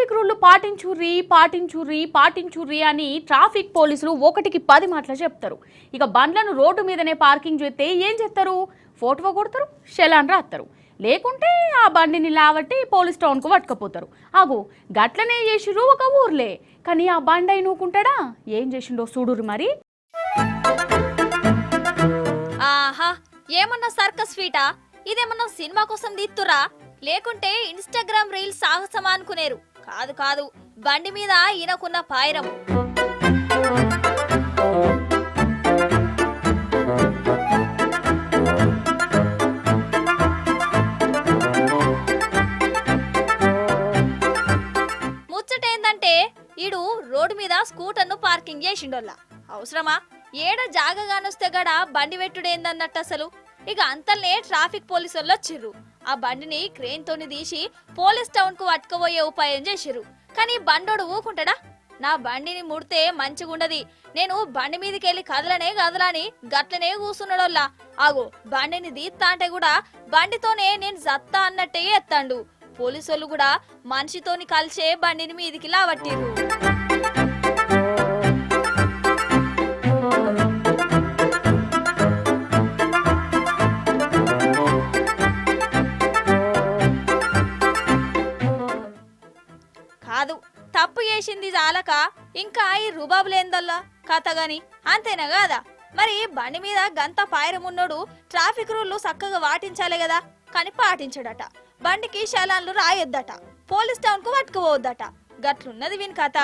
Traffic rule పాటించుర్రి అని traffic పోలీసులు 1కి 10 మాటలు చెప్తారు. ఇక బండ్లను రోడ్డు మీదనే పార్కింగ్ చేస్తే ఏం చేస్తారు? ఫోటో కొడతారు, చలాన్ రాస్తారు. లేకుంటే ఆ బండిని లావట్టి పోలీస్ టౌన్కు పట్టుకపోతారు. ఆగు, గట్లనే చేసిర్రు ఒక ఊర్లే. కానీ ఆ బండి అయి నూకుంటాడా? ఏం చేసిండో చూడురు మరి. ఆహా, ఏమన్నా సర్కస్ ఫీటా? ఇదేమన్నా సినిమా కోసం తీస్తురా? లేకుంటే ఇన్స్టాగ్రామ్ రీల్స్ సాహసమా అనుకునేరు. కాదు కాదు, బండి మీద ఈయనకున్న పాయిరం. ముచ్చటేందంటే ఈడు రోడ్డు మీద స్కూటర్ను పార్కింగ్ చేసిండోళ్ళ. అవసరమా? ఏడ జాగగానొస్తే గడ బండి పెట్టుడేందన్నట్టు అసలు. ఇక అంతల్నే ట్రాఫిక్ పోలీసులు వచ్చిర్రు. ఆ బండిని క్రేన్ తోని తీసి పోలీస్ టౌన్ కు పట్టుకుపోయే ఉపాయం చేసిర్రు. కానీ బండోడు ఊకుంటాడా? నా బండిని ముడితే మంచిగుండది, నేను బండి మీదకెళ్ళి కదలని గట్లనే కూసున్నాడోల్లా. ఆగో, బండిని తీత్తా అంటే కూడా బండితోనే నేను జత్తా అన్నట్టే ఎత్తాండు. పోలీసులు కూడా మనిషితోని కలిసే బండిని మీదికి లావట్టిర్రు. కాదు, తప్పు చేసింది చాలక ఇంకా ఈ రుబాబులేందల్లా కథగాని, అంతేనా కాదా? మరి బండి మీద గంత పాయరమున్నోడు ట్రాఫిక్ రూళ్లు చక్కగా పాటించాలే కదా, కానీ పాటించడట. బండికి చలాన్లు రాయొద్దట, పోలీస్ టౌన్ కు పట్టుకుపోవద్దట. గట్లున్నది వీని కథ.